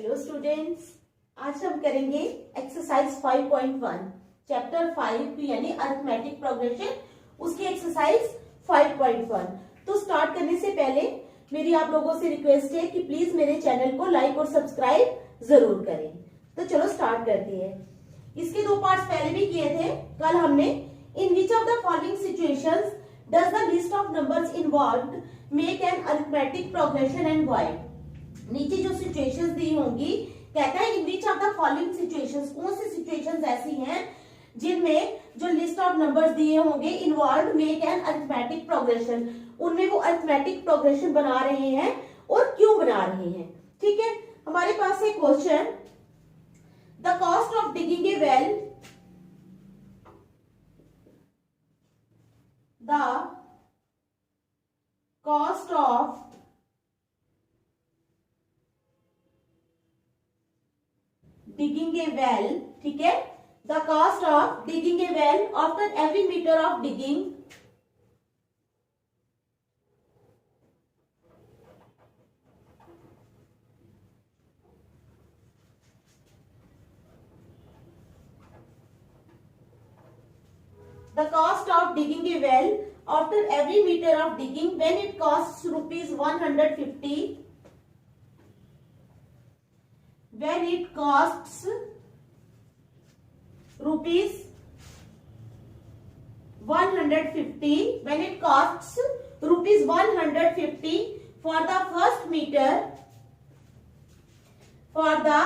Hello students, आज हम करेंगे एक्सरसाइज 5.1 चैप्टर 5 यानी अरिथमेटिक प्रोग्रेशन, उसकी एक्सरसाइज 5.1। तो स्टार्ट करने से पहले मेरी आप लोगों से रिक्वेस्ट है कि प्लीज मेरे चैनल को लाइक और सब्सक्राइब जरूर करें। तो चलो स्टार्ट करते हैं। इसके दो पार्ट्स पहले भी किए थे कल हमने। In which of the following situations does the list of numbers involved make an arithmetic progression and why. नीचे जो सिचुएशंस दी होंगी, कहता है in which of the following situations, कौन सी सिचुएशंस ऐसी हैं जिनमें जो लिस्ट ऑफ नंबर्स दिए होंगे involve make an arithmetic progression, उनमें वो अरिथमेटिक प्रोग्रेशन बना रहे हैं और क्यों बना रहे हैं। ठीक है, हमारे पास है question, the cost of digging a well, the cost of digging a well, ठीक है, the cost of digging a well after every meter of digging the cost of digging a well after every meter of digging when it costs rupees 150, when it costs rupees 150, when it costs rupees 150 for the first meter, for the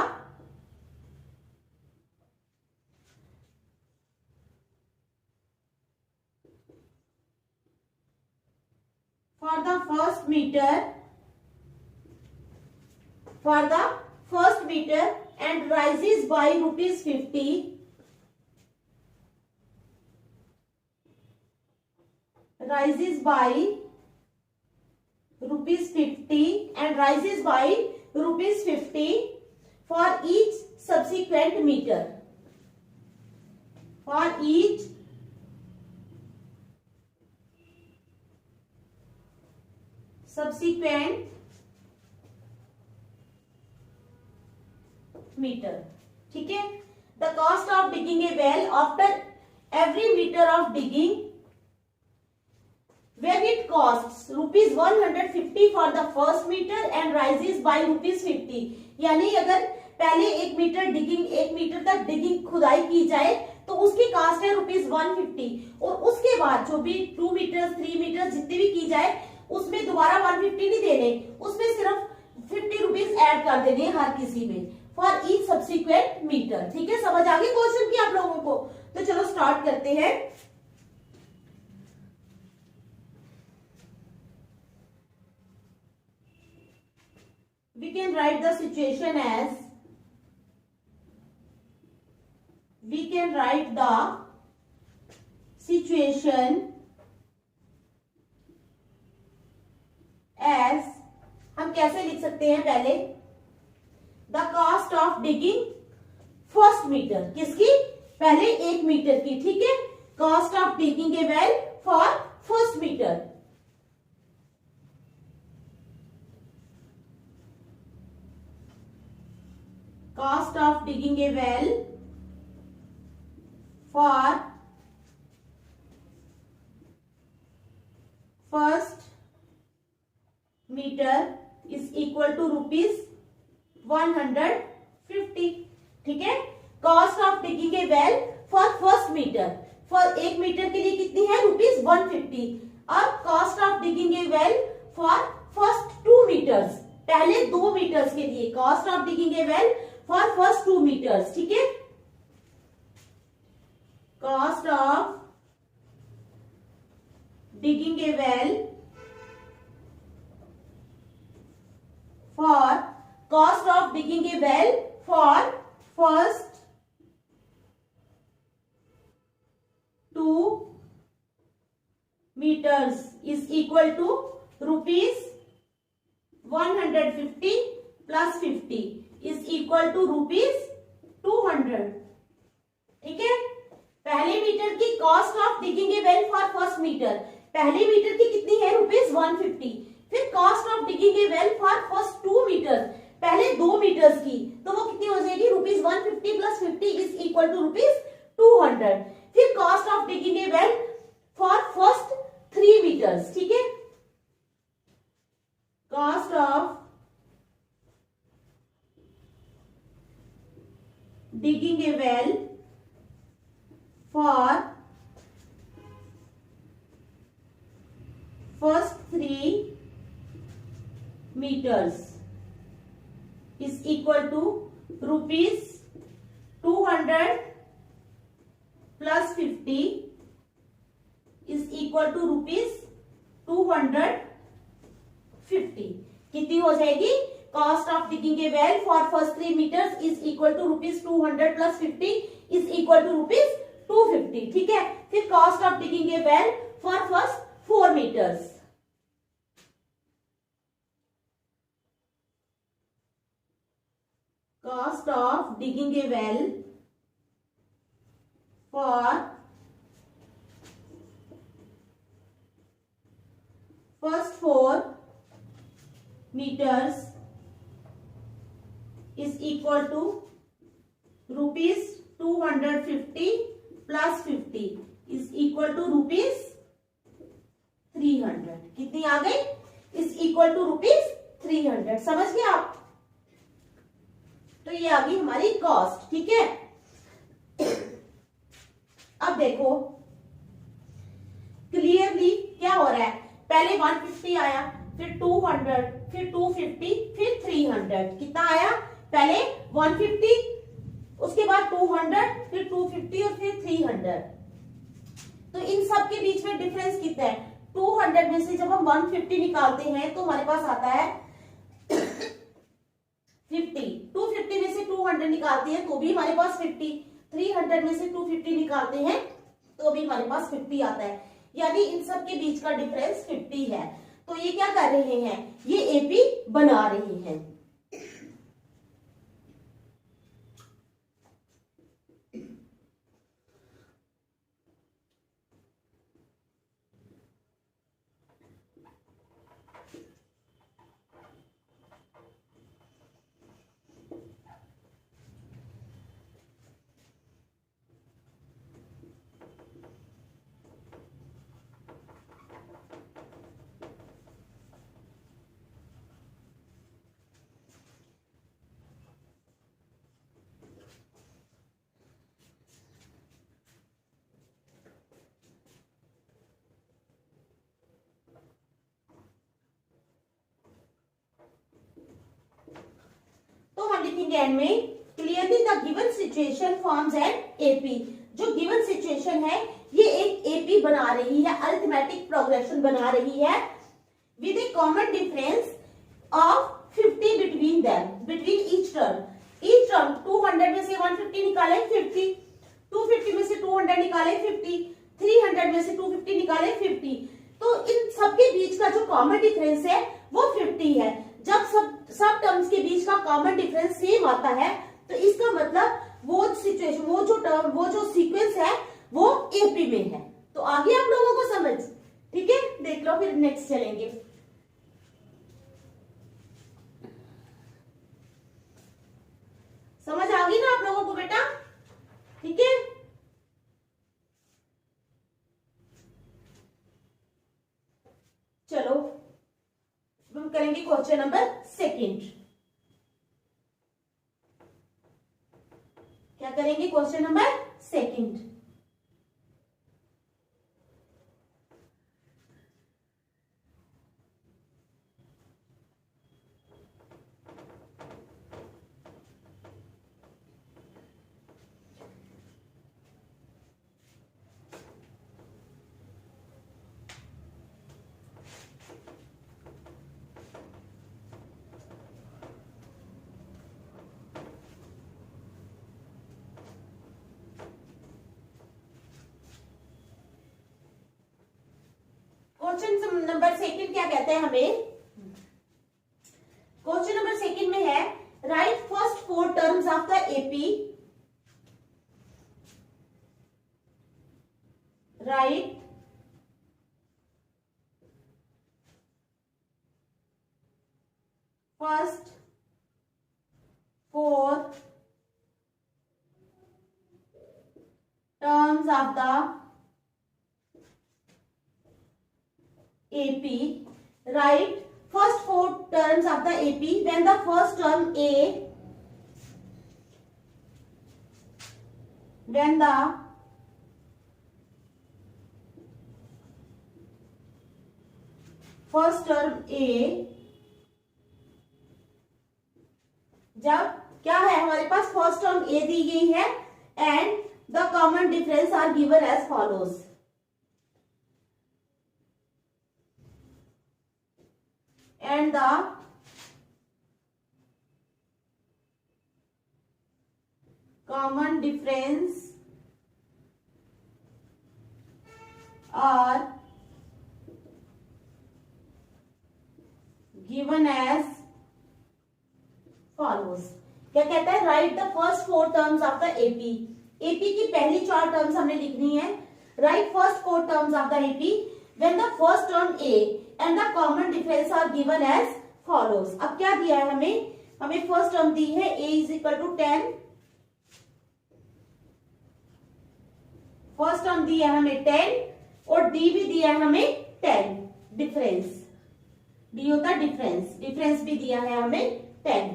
first meter, for the first meter and rises by rupees 50, rises by rupees 50 and rises by rupees 50 for each subsequent meter, for each subsequent metre. ठीक है, the cost of digging a well after every metre of digging when it costs rupees 150 for the first meter and rises by rupees 50, यानी अगर पहले एक metre तक digging खुदाई की जाए तो उसकी कास्ट है रुपीज 150 और उसके बाद जो भी 2 मीटर 3 मीटर जितनी भी की जाए उसमें दोबारा 150 नहीं देने, उसमें सिर्फ 50 रुपीज ऐड कर देने हर किसी में फॉर ईच सब्सिक्वेंट मीटर। ठीक है, समझ आ गई क्वेश्चन की आप लोगों को। तो चलो स्टार्ट करते हैं। We can write the situation as, we can write the situation as, हम कैसे लिख सकते हैं पहले, the cost of digging first metre, किसकी, पहले 1 मीटर की। ठीक है, cost of digging a well for first metre, cost of digging a well for first meter is equal to rupees 150। ठीक है, cost of digging a well for first meter, for 1 metre के लिए कितनी है, rupees 150। अब cost of digging a well for first 2 meters, पहले 2 metres के लिए cost of digging a well for first 2 meters। ठीक है, cost of digging a well for cost of digging a well for first 2 meters is equal to rupees 150 plus 50 is equal to rupees 200। ठीक है, पहले metre की cost of digging a well for first metre, पहले metre की कितनी है, rupees 150। फिर cost of digging a well for first 2 metre, पहले 2 मीटर्स की cost of digging a well for first 3 meters is equal to rupees 200 plus 50 is equal to rupees 250. कितनी हो जाएगी? Cost of digging a well for first 3 meters is equal to rupees 200 plus 50 is equal to rupees 250. ठीक है, फिर cost of digging a well for first 4 meters. Cost of digging a well for first 4 meters is equal to rupees 250 plus 50 is equal to rupees 300. कितनी आ गई? is equal to rupees 300. समझ गए आप? तो ये आ गई हमारी कॉस्ट. ठीक है, अब देखो क्लियरली क्या हो रहा है. पहले 150 आया, फिर 200, फिर 250, फिर 300. कितना आया? पहले 150, उसके बाद 200, फिर 250 और फिर 300. तो इन सब के बीच में डिफरेंस कितना है? 200 में से जब हम 150 निकालते हैं तो हमारे पास आता है 50. 250 में से 200 निकालते हैं तो भी हमारे पास 50. 300 में से 250 निकालते हैं तो भी हमारे पास 50 आता है. यानी इन सब के बीच का डिफरेंस 50 है. तो ये क्या कर रहे हैं? ये एपी बना रहे हैं. लिखेंगे एंड में clearly the given situation forms an AP. जो गिवन सिचुएशन है ये एक एपी बना रही है, अरिथमेटिक प्रोग्रेशन बना रही है with A common difference of 50 between them, between each term. Each term 200 में से 150 निकाले 50, 250 में से 200 निकाले 50, 300 में से 250 निकाले 50. तो इन सबके बीच का जो कॉमन डिफरेंस है वो 50 है. जब सब टर्म्स के बीच का कॉमन डिफरेंस सेम आता है तो इसका मतलब वो सिचुएशन, वो जो टर्म, वो जो सीक्वेंस है वो एपी में है. तो आगे आप लोगों को समझ. ठीक है, देख लो फिर नेक्स्ट चलेंगे. समझ आ गई ना आप लोगों को बेटा? ठीक है, चलो हम करेंगे क्वेश्चन नंबर 2. क्या करेंगे? Question number 2. क्वेश्चन नंबर 2 क्या कहते हैं हमें? क्वेश्चन नंबर 2 में है write first 4 terms of the AP. Right first 4 terms of the AP. Write first four terms of the AP, when the first term A, when the first term A, जब क्या है हमारे पास first term A दी गई है and the common difference are given as follows, and the common difference are given as follows। क्या कहता है, write the first four terms of the AP. AP की पहली चार टर्म्स हमने लिखनी है। Write first four terms of the AP when the first term A and the common difference are given as follows. अब क्या दिया है हमें फर्स्ट टर्म दी है a is equal to 10, first term दी है हमें 10 और d भी दिया है हमें 10, डिफरेंस d होता है डिफरेंस भी दिया है हमें 10।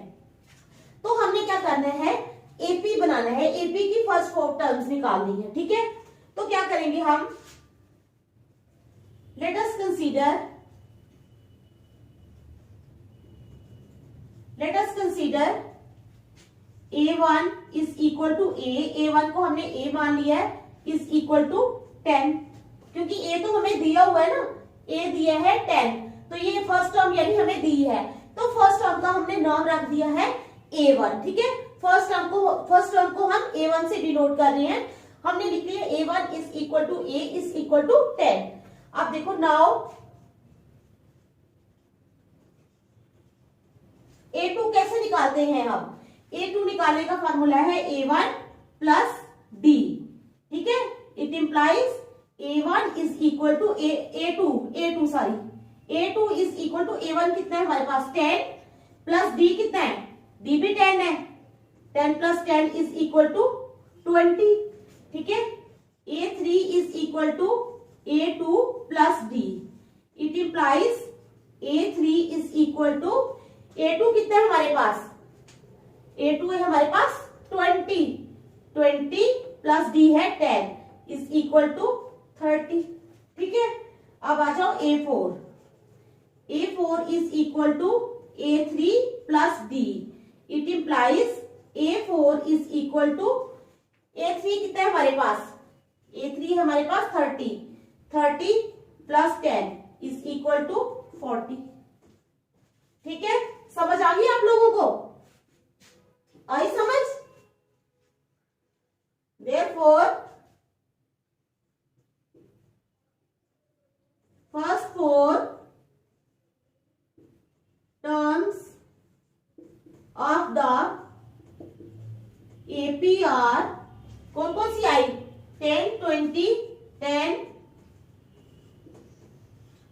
तो हमने क्या करना है, एपी बनाना है, एपी की फर्स्ट फोर टर्म्स निकालनी है, ठीक है। तो क्या करेंगे हम, let us consider a1 is equal to a1 को हमने a मान लिया है, इज इक्वल टू 10, क्योंकि a तो हमें दिया हुआ है ना, a दिया है 10, तो ये फर्स्ट टर्म यानी हमें दी है, तो फर्स्ट टर्म का हमने नाम रख दिया है a1, ठीक है। फर्स्ट टर्म को हम a1 से डिनोट कर रहे हैं, हमने लिख लिया a1 is equal to a is equal to 10। अब देखो नाउ a2 कैसे निकालते हैं हम, a2 निकालने का फॉर्मूला है a1 प्लस d, ठीक है। It implies a1 is equal to a2 is equal to a1 कितना है हमारे पास 10 प्लस d कितना है, d भी 10 है, 10 प्लस 10 इज इक्वल टू 20, ठीक है। a3 is equal to a2 plus d, it implies a3 is equal to a2 कितना है हमारे पास, a2 है हमारे पास 20 प्लस d है 10 इज इक्वल टू 30, ठीक है। अब आ जाओ a4 is equal to a3 plus d, it implies a4 is equal to a3 कितना है हमारे पास, a3 हमारे पास 30 प्लस 10 इज इक्वल टू 40, ठीक है। समझ आ गई आप लोगों को, आई समझ। Therefore first four terms of the APR कौन कौन सी आई, 10, 20, 10,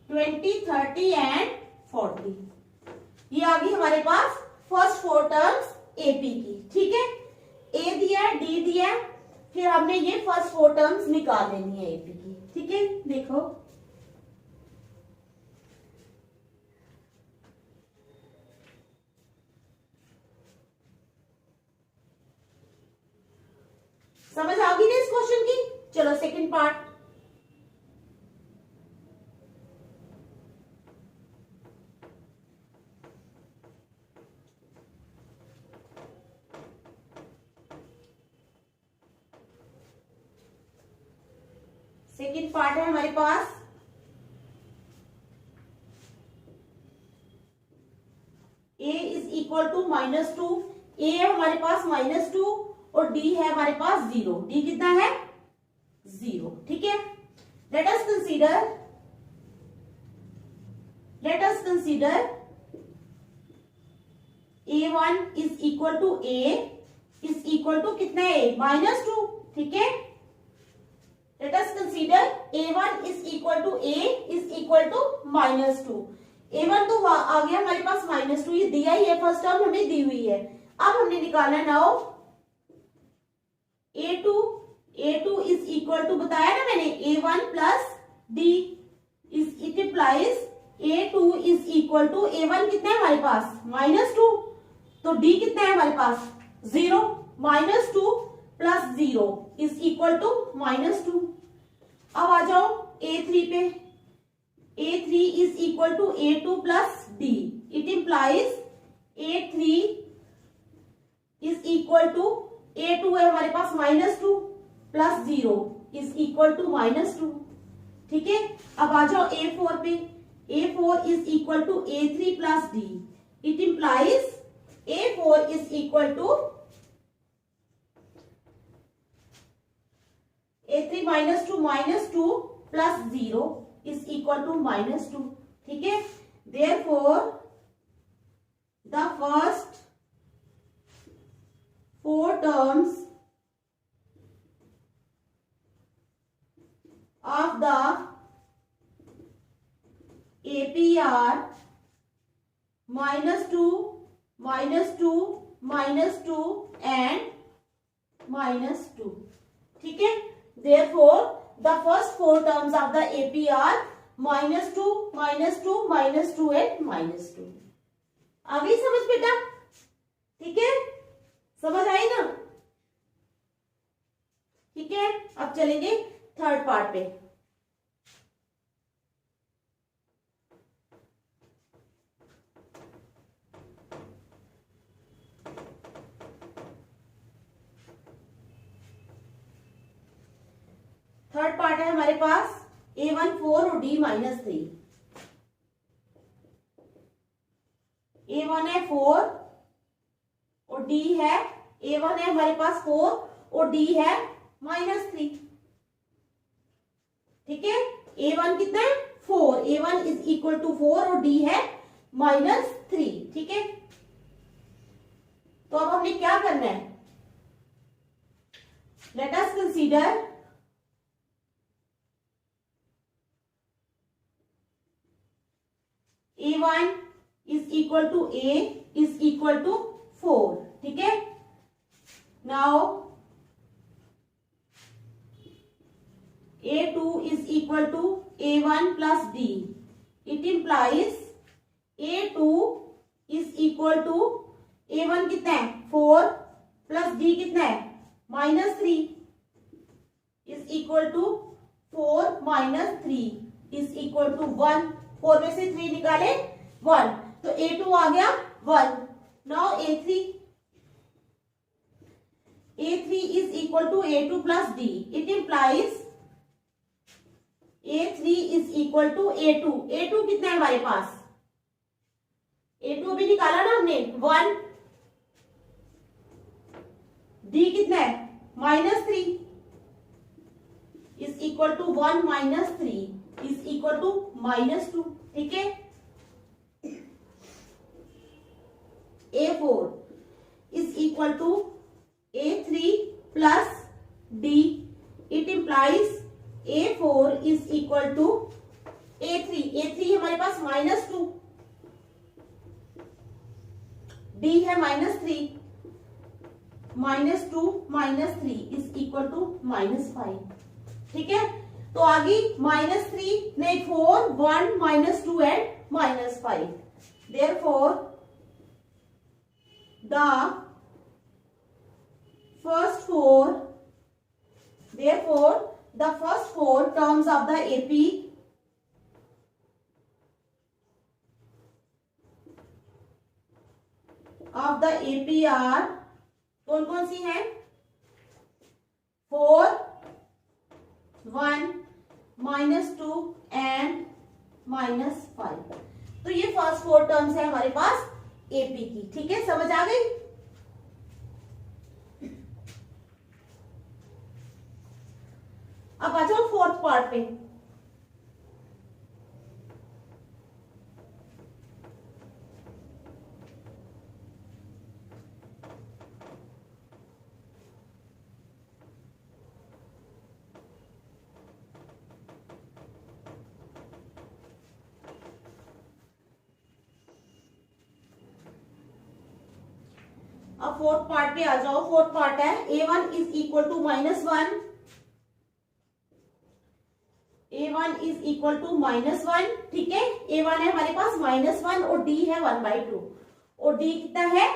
20, 30 एंड 40। ये आ गई हमारे पास फर्स्ट फोर टर्म्स एपी की, ठीक है। ए दिया है, डी दिया है, फिर हमने ये फर्स्ट फोर टर्म्स निकाल लेनी है एपी की, ठीक है। देखो समझ आ गई ना इस क्वेश्चन की। चलो सेकंड पार्ट, सेकेंड पार्ट है हमारे पास a is equal to -2, a है हमारे पास -2 और d है हमारे पास 0, d कितना है 0, ठीक है। Let us consider a1 is equal to a is equal to कितना है -2, ठीक है। Let us consider a1 is equal to a is equal to -2। a1 तो आ गया हमारे पास -2, ये दिया ही है, फर्स्ट टर्म हमें दी हुई है। अब हमने निकालना now a2 is equal to, बताया ना मैंने, a1 plus d is, it implies A2 is equal to A1 कितना है हमारे पास -2, तो D कितना है हमारे पास 0, -2 प्लस 0 इज इक्वल टू -2। अब आ जाओ A3 पे, A3 is equal to A2 plus D, it implies A3 is equal to A2 है हमारे पास -2 प्लस 0 इज इक्वल टू -2। ठीक है, अब आ जाओ A4 पे, A4 is equal to A3 plus D, it implies A4 is equal to A3 -2 plus 0 is equal to -2। ठीक है, therefore the first 4 terms of the APR -2 and -2। ठीक है, therefore the first 4 terms of the APR -2 and -2। आ गई समझ बेटा? ठीक है, समझ आई ना? ठीक है, अब चलेंगे थर्ड पार्ट पे। थर्ड पार्ट है हमारे पास A1 4 और D -3। A1 है 4 और D है, A1 है हमारे पास 4 और D है -3। ठीक है, A1 कितना है 4, A1 इज इक्वल टू 4 और D है -3। ठीक है, तो अब हमने क्या करना है, let us consider A1 is equal to A is equal to 4। ठीक है, now A2 is equal to A1 plus D. It implies A2 is equal to A1 कितना है 4 प्लस D कितना है -3 is equal to 4 - 3 is equal to 1। 4 में से 3 निकाले 1, तो A2 आ गया 1। Now A3 is equal to A2 plus D. It implies A3 is equal to A2। A2 कितना है हमारे पास, A2 भी निकाला ना हमने 1, D कितना है -3 is equal to 1 - 3 is equal to -2। ठीक है, A4 is equal to A3 plus D। It implies A4 is equal to A3। A3 हमारे पास -2, D है -3, -2 -3 is equal to -5। ठीक है, तो आगे -3 नहीं 4 1 -2 and -5। Therefore the first 4 terms of the AP are कौन कौन सी हैं, 4 1 -2 and -5। तो ये फर्स्ट 4 टर्म्स है हमारे पास AP की। ठीक है, समझ आ गई? अब आ जाओ फोर्थ पार्ट पे। अब फोर्थ पार्ट पे आ जाओ। फोर्थ पार्ट है A1 is equal to -1, A1 A1 is equal to -1, ठीक है। A1 है हमारे पास -1 और D है 1/2 और D कितना है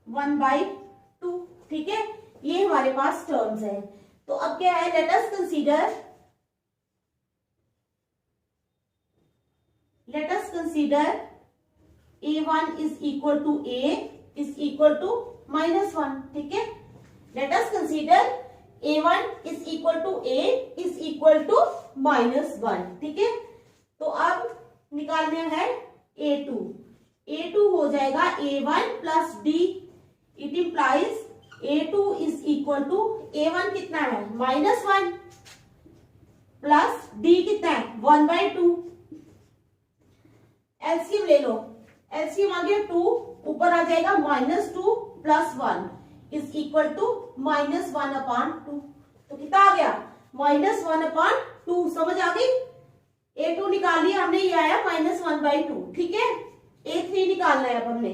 1/2, ठीक है। ये हमारे पास टर्म्स है। तो अब क्या है, let us consider A1 is equal to A is equal to -1, ठीक है। Let us consider A1 is equal to A is equal to -1, ठीक है। तो अब निकालना है A2 हो जाएगा A1 plus D, it implies A2 is equal to A1 कितना है -1 प्लस D कितना है 1/2। एलसीएम ले लो, एलसीएम आ गया 2, ऊपर आ जाएगा -2 प्लस 1 इज इक्वल टू -1/2। तो कितना आ गया -1/2, समझ आ गई। A2 निकाल लिया हमने, ये आया -1/2, ठीक है। A3 निकालना है अब हमने।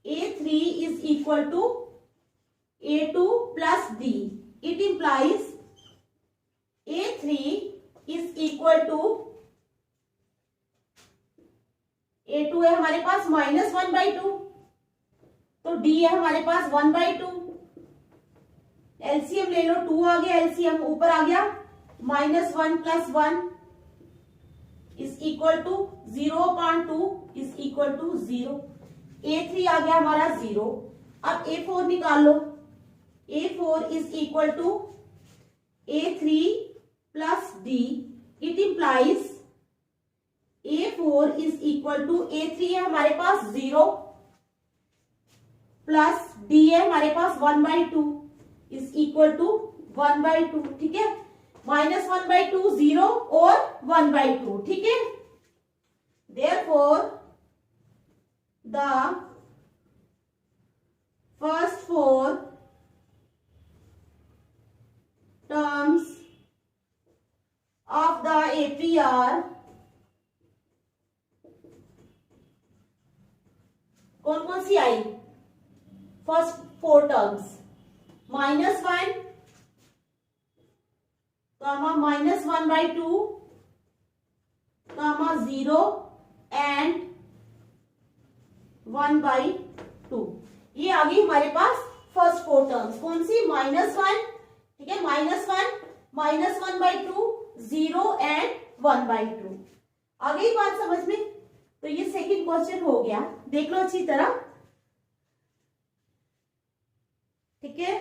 A3 is equal to A2 plus D, it implies A3 is equal to A2 है हमारे पास -1/2, तो D है हमारे पास 1/2। एलसीएम ले लो, 2 आ गया एलसीएम, ऊपर आ गया -1 plus 1 is equal to 0/2 is equal to 0। A3 आ गया हमारा 0। अब A4 निकाल लो। A4 is equal to A3 plus D, it implies A4 is equal to A3 है हमारे पास 0 प्लस D है हमारे पास 1/2 इज इक्वल टू 1/2, ठीक है। -1/2 0 और 1/2, ठीक है। Therefore the first 4 terms of the AP are कौन कौन सी आई, फर्स्ट 4 टर्म्स -1, -1/2, 0 एंड 1/2। ये आ गई हमारे पास फर्स्ट 4 टर्म्स। कौन सी, -1, ठीक है, -1, -1/2, 0 एंड 1/2। आ गई बात समझ में। तो ये सेकंड क्वेश्चन हो गया, देख लो अच्छी तरह, ठीक है।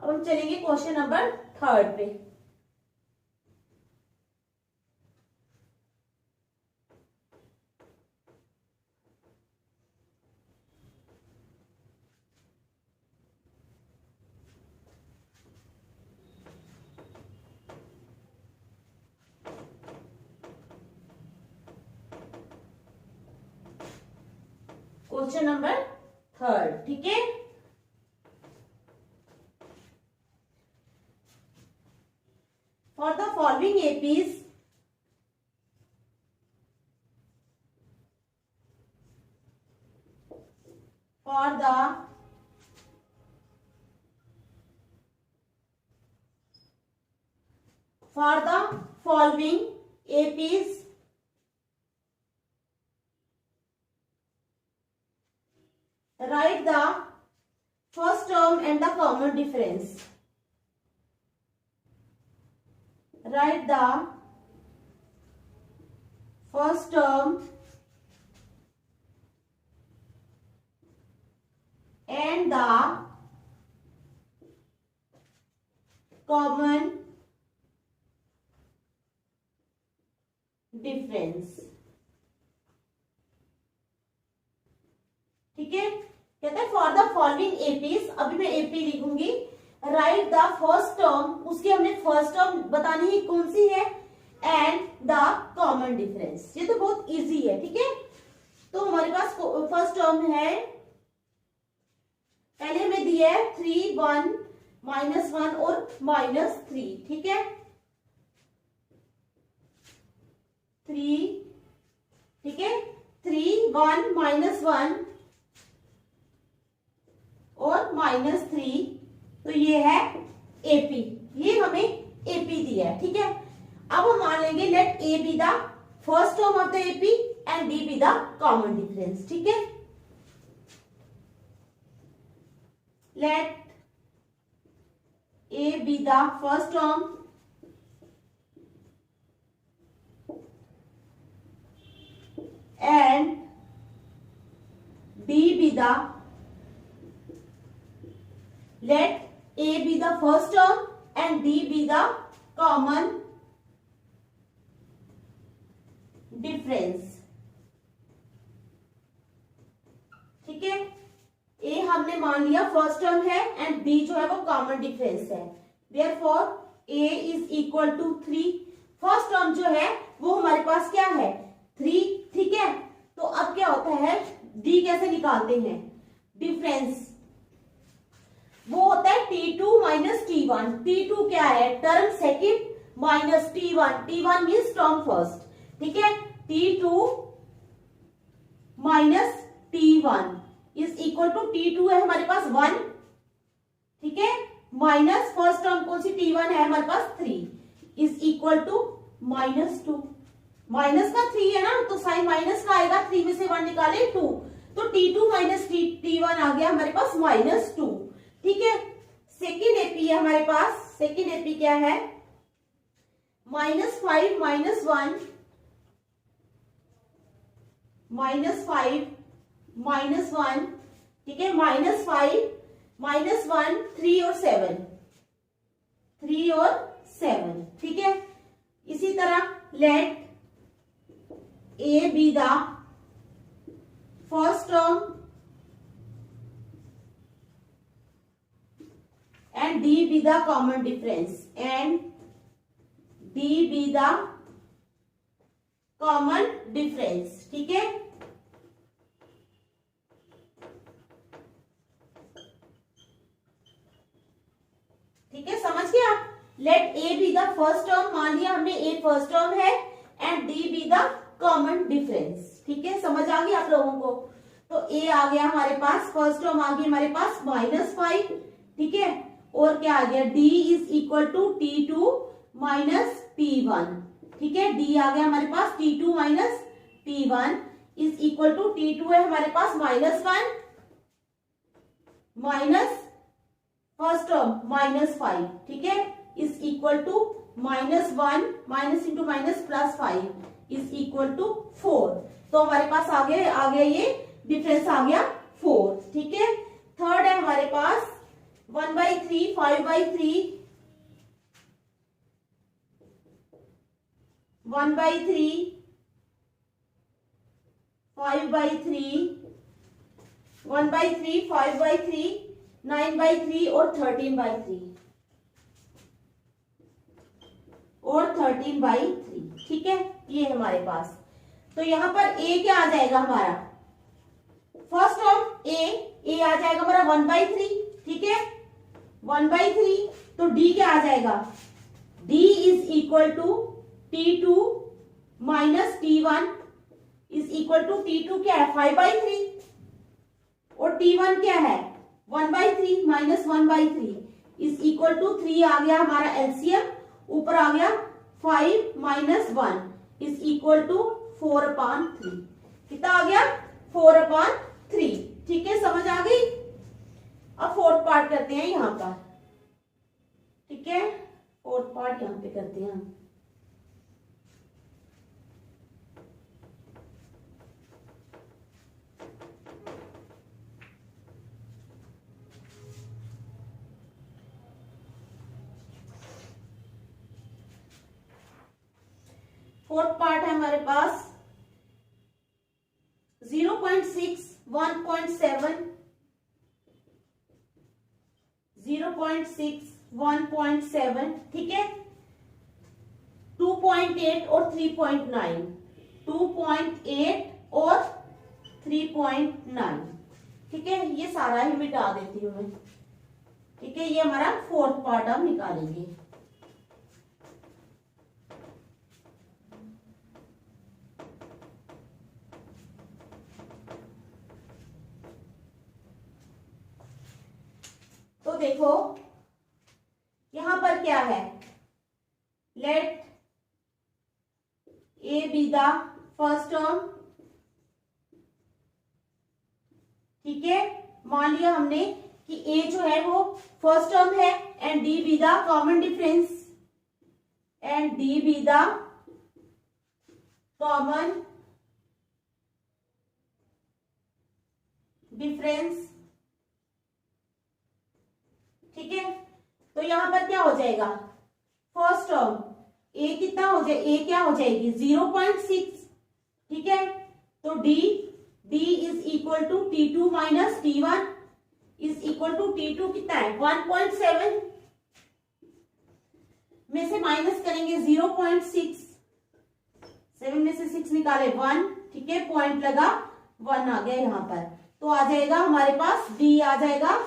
अब हम चलेंगे क्वेश्चन नंबर 3 पे। क्वेश्चन नंबर 3, ठीक है। For the following APs for the following APs write the first term and the common difference. Write the first term and the common difference. ठीक है, कहते हैं फॉर द फॉलोइंग एपीज, अभी मैं AP लिखूंगी, right the first term, उसकी हमने first term बतानी है कौन सी है, एंड द कॉमन डिफरेंस। ये तो बहुत इजी है, ठीक है। तो हमारे पास फर्स्ट टर्म है, पहले हमें दिया है 3, 1, -1 और -3, ठीक है। 3, ठीक है, 3, 1, -1 और -3, तो ये है AP, ये हमें AP दिया है, ठीक है। अब हम मान लेंगे let A be the first term of the AP and D be the common difference, ठीक है। Let A be the first term and D be the, let A be the first term and D be the common difference, ठीक है। ए हमने मान लिया first term है and B जो है वो कॉमन डिफरेंस है, therefore A is equal to 3। First term जो है वो हमारे पास क्या है 3, ठीक है। तो अब क्या होता है, डी कैसे निकालते हैं, डिफरेंस वो होता है T2 माइनस T1। T2 क्या है, term second minus T1, T1 means term first, ठीक है। T2 minus T1 is equal to T2 है हमारे पास 1, ठीक है, माइनस फर्स्ट टर्म कौन सी T1 है हमारे पास 3, इज इक्वल टू -2। माइनस का 3 है ना, तो साइन माइनस का आएगा, 3 में से 1 निकाले 2, तो T2 माइनस T1 आ गया हमारे पास -2, ठीक है। सेकेंड एपी है हमारे पास, सेकेंड एपी क्या है, -5 -1 -5 -1, ठीक है, -5 -1 3 और 7, 3 और 7, ठीक है। इसी तरह let A be the first term and D be the common difference, and D be the common difference, ठीक है। ठीक है, समझ गए आप। Let A be the first term, मान लिया हमने ए फर्स्ट टर्म है and D be the common difference, ठीक है, समझ आ गई आप लोगों को। तो ए आ गया हमारे पास, फर्स्ट टर्म आ गई हमारे पास -5, ठीक है, और क्या आ गया, D is equal to T2 minus T1, ठीक है। डी आ गया हमारे पास T2 minus T1 is equal to T2 है हमारे पास -1 माइनस फर्स्ट टर्म -5, ठीक है, is equal to -1 minus into minus +5 is equal to 4। तो हमारे पास आ गया ये डिफरेंस आ गया 4, ठीक है। थर्ड है हमारे पास 1/3 5/3 1/3 5/3 1/3 5/3 9/3 और 13/3 और 13/3, ठीक है, ये हमारे पास। तो यहां पर ए क्या आ जाएगा हमारा, फर्स्ट टर्म ए आ जाएगा हमारा 1/3, ठीक है, 1/3। तो डी क्या आ जाएगा, D is equal to T2 minus T1 is equal to T2 क्या है 5/3 और T1 क्या है 1/3 माइनस 1/3 इज इक्वल टू 3 आ गया हमारा एलसीएम, ऊपर आ गया 5 माइनस 1 इज इक्वल टू 4/3, कितना आ गया 4/3, ठीक है, समझ आ गई। अब फोर्थ पार्ट करते हैं यहां पर, ठीक है, फोर्थ पार्ट यहां पे करते हैं हम। फोर्थ पार्ट है हमारे पास 0.6 1.7 0.6 1.7, ठीक है, 2.8 और 3.9 2.8 और 3.9, ठीक है, ये सारा ही मिटा देती हूं मैं, ठीक है। ये हमारा फोर्थ पार्ट हम निकालेंगे। देखो यहां पर क्या है, let A be the first term, ठीक है। मान लिया हमने कि ए जो है वो फर्स्ट टर्म है and D be the common difference, and D be the common difference, ठीक है। तो यहां पर क्या हो जाएगा, फर्स्ट टर्म ए कितना हो जाए, ए क्या हो जाएगी 0.6, ठीक है। तो D is equal to T2 minus T1 is equal to T2 कितना है 1.7 में से माइनस करेंगे 0.6, 7 में से 6 निकाले 1, ठीक है, पॉइंट लगा 1 आ गया यहाँ पर। तो आ जाएगा हमारे पास D आ जाएगा,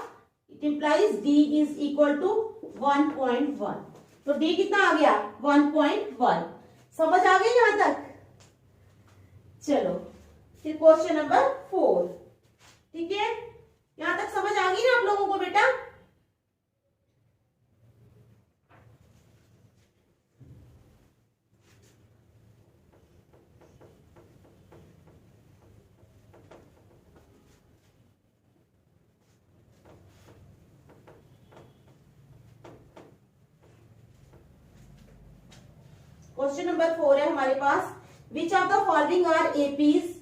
it implies D is equal to 1.1। तो D कितना आ गया 1.1। समझ आ गई यहां तक? चलो फिर क्वेश्चन नंबर 4, ठीक है। यहां तक समझ आ गई ना आप लोगों को बेटा? क्वेश्चन नंबर 4 है हमारे पास, which of the following are APs,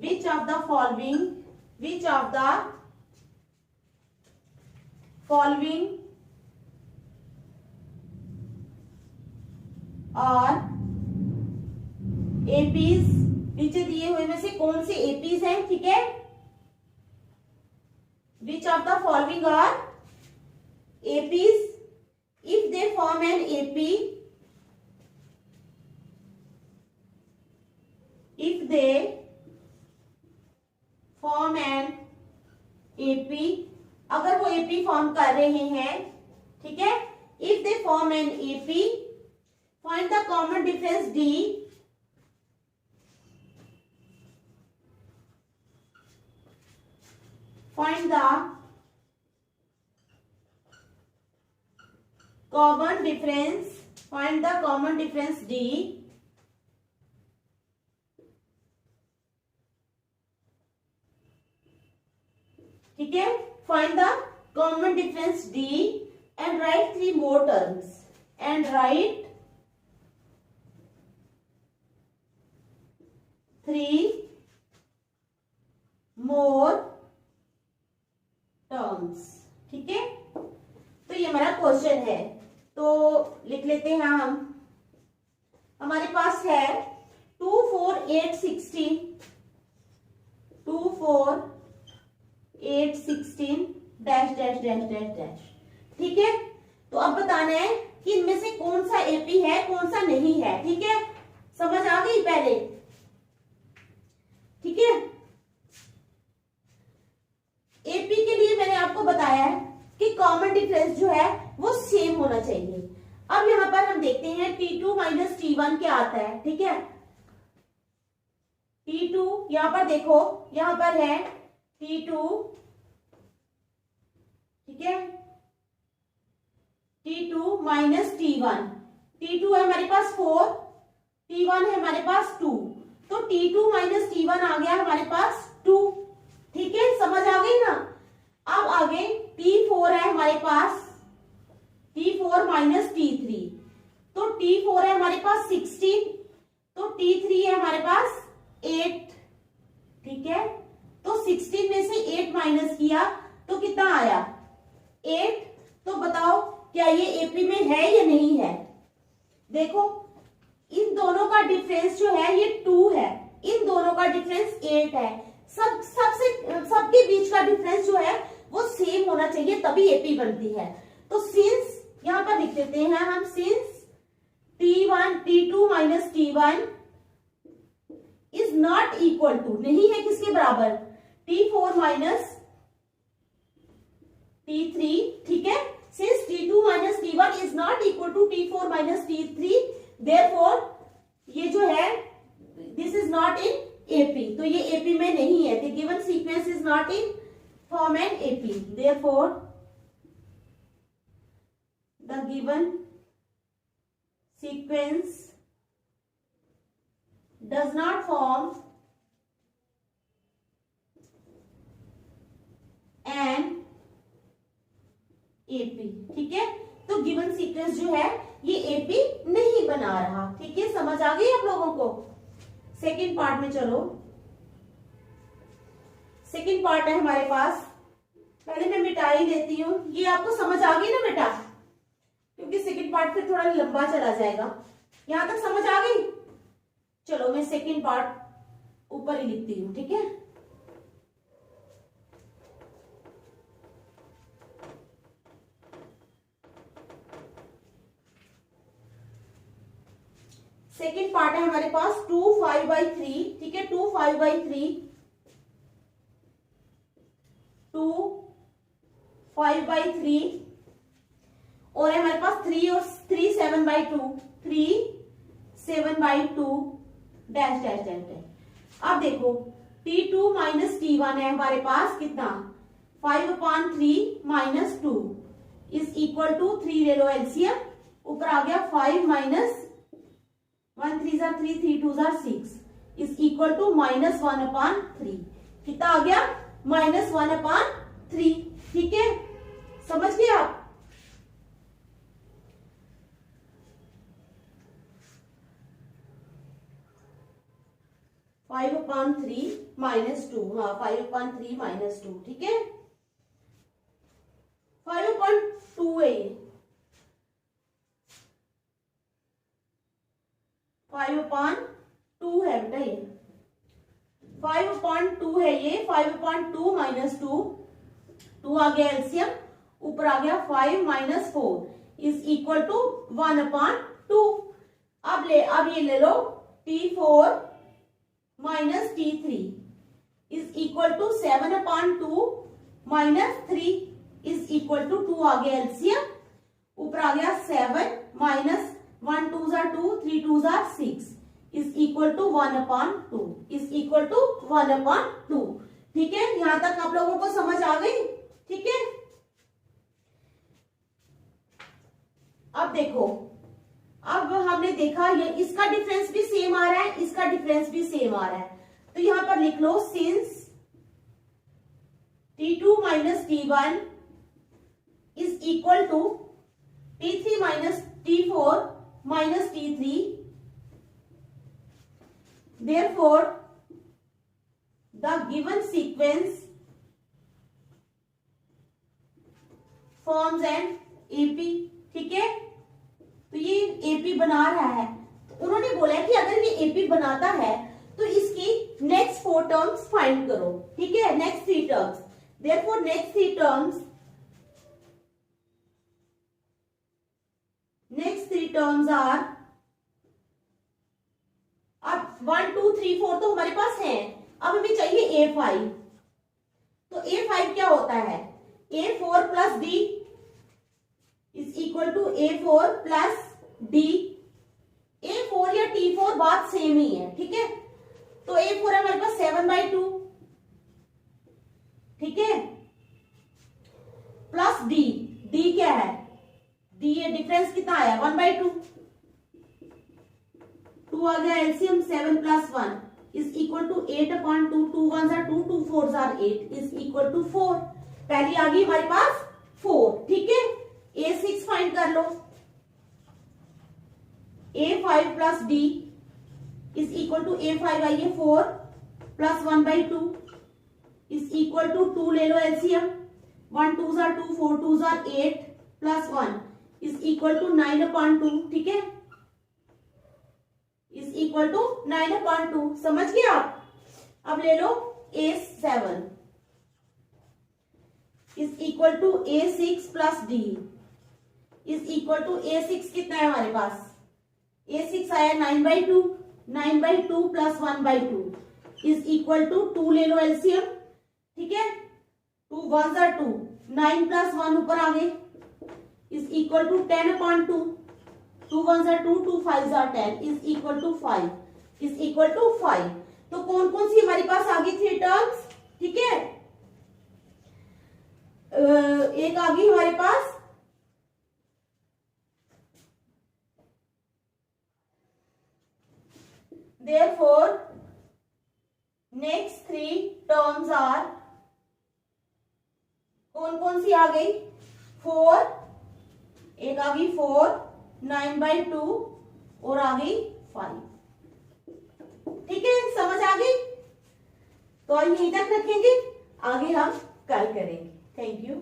which of the following are APs, नीचे दिए हुए में से कौन से APs हैं, ठीक है। which of the following are APs, if they form an AP, if they form an AP, अगर वो एपी फॉर्म कर रहे हैं, ठीक है, if they form an AP, find the common difference D, find the common difference D, ठीक है। Find the common difference D and right 3 more terms, and right 3 more terms, ठीक है। तो ये हमारा क्वेश्चन है, तो लिख लेते हैं हम। हमारे पास है 2 4 8 16, 2 4 8 16 dash dash dash dash dash, ठीक है। तो अब बताना है कि इनमें से कौन सा एपी है कौन सा नहीं है, ठीक है। समझ आ गई पहले, ठीक है। एपी के लिए मैंने आपको बताया है कि कॉमन डिफरेंस जो है वो सेम होना चाहिए। अब यहां पर हम देखते हैं T2 माइनस T1 क्या आता है, ठीक है। T2 यहां पर देखो, यहां पर है T2, ठीक है, T2 माइनस T1, T2 है हमारे पास 4, T1 है हमारे पास 2, तो T2 माइनस T1 आ गया हमारे पास 2, ठीक है। समझ आ गई ना? अब आगे T4 है हमारे पास, T4 माइनस T3, तो T4 है हमारे पास 16, तो T3 है हमारे पास 8, ठीक है। तो 16 में से 8 माइनस किया तो कितना आया 8। तो बताओ क्या ये एपी में है या नहीं है? देखो इन दोनों का डिफरेंस जो है ये 2 है, इन दोनों का डिफरेंस 8 है। सबके बीच का डिफरेंस जो है वो सेम होना चाहिए तभी एपी बनती है। तो सिंस यहां पर लिख देते हैं हम, since T2 minus T1 is not equal to, नहीं है किसके बराबर, T4 माइनस T3, ठीक है। Since T2 minus T1 is not equal to T4 minus T3, therefore ये जो है इज नॉट इन एपी, तो ये एपी में नहीं है, the given sequence is not in form an AP, therefore the given sequence does not form an AP, ठीक है। तो गिवन सीक्वेंस जो है ये एपी नहीं बना रहा, ठीक है, समझ आ गई आप लोगों को। सेकंड पार्ट में चलो, सेकंड पार्ट है हमारे पास, पहले मैं मिटा ही देती हूँ, ये आपको समझ आ गई ना बेटा, क्योंकि सेकंड पार्ट फिर थोड़ा लंबा चला जाएगा। यहां तक समझ आ गई? चलो मैं सेकंड पार्ट ऊपर ही लिखती हूं, ठीक है। सेकंड पार्ट है हमारे पास 2 5/3, ठीक है, 2 5/3, 2 5/3 और है हमारे पास 3 और 3 7/2, 3 7/2 डैश डैश डैश डैश। अब देखो T2 माइनस T1 है हमारे पास कितना, 5/3 माइनस 2 इज इक्वल टू 3 ले लो एलसीएम, ऊपर आ गया 5 माइनस 1 3 3 3 2 6 इज इक्वल टू -1/3, कितना आ गया, -1/3, ठीक है, समझ गए आप। -5/3 -2, हाँ 5/3 -2, ठीक है, 5/2 है ये, 5/2 है बेटा, ये 5/2 है ये, 5/2 -2, 2 आ गया एलसीएम, ऊपर आ गया 5 - 4 इज इक्वल टू 1/2। अब ये ले लो T4 minus T3 is equal to 7/2 minus 3 is equal to 2 आ गया एलसीएम, ऊपर आ गया 7 minus 1 2 2 3 2 6 is equal to 1/2 is equal to 1/2, ठीक है। यहां तक आप लोगों को समझ आ गई, ठीक है। अब देखो, अब हमने देखा ये इसका डिफरेंस भी सेम आ रहा है, इसका डिफरेंस भी सेम आ रहा है, तो यहां पर लिख लो since T2 minus T1 is equal to T3 minus T4 minus T3, therefore the given sequence forms an AP, ठीक है। तो ये एपी बना रहा है, तो उन्होंने बोला है कि अगर ये एपी बनाता है तो इसकी नेक्स्ट 4 टर्म्स फाइंड करो, ठीक है, next 3 terms, therefore next 3 terms are, अब 1 2 3 4 तो हमारे पास है, अब हमें चाहिए A5, तो A5 क्या होता है, A4 plus D is equal to A4 plus D, A4 या T4 बात सेम ही है, ठीक है। तो A4 है हमारे पास 7/2, ठीक है, प्लस D क्या है, D ये डिफरेंस कितना आया 1/2, 2 आ गया LCM, 7 plus 1 is equal to 8/2, 2 1 are 2, 2 4 are 8 is equal to 4, पहली आ गई हमारे पास 4, ठीक है। A6 फाइंड कर लो, A5 plus D is equal to A5 आई है 4 प्लस 1/2 इज इक्वल टू 2 ले लो LCM, 1 2 are 2, 4 2 are 8 plus 1 is equal to 9/2, ठीक है, इज इक्वल टू 9/2, समझ गए आप। अब ले लो A7 is equal to A6 plus D is equal to A6 कितना है हमारे पास, A6 आया 9/2, 9/2 प्लस 1/2 इज इक्वल टू 2 ले लो एलसीएम, ठीक है, 2 1 are 2, 9 प्लस 1 ऊपर आ गए is equal to 10/2, 2 1 are 2, 2 5 are 10 is equal to 5, is equal to 5। तो कौन कौन सी हमारे पास आ गई थ्री टर्म्स, ठीक है। एक आ गई हमारे पास therefore next three terms are, कौन कौन सी आ गई, 4, एक आ गई 4, 9/2 और आ गई 5। ठीक है, समझ आ गई। तो यहीं तक रखेंगे, आगे हम कल करेंगे। Thank you.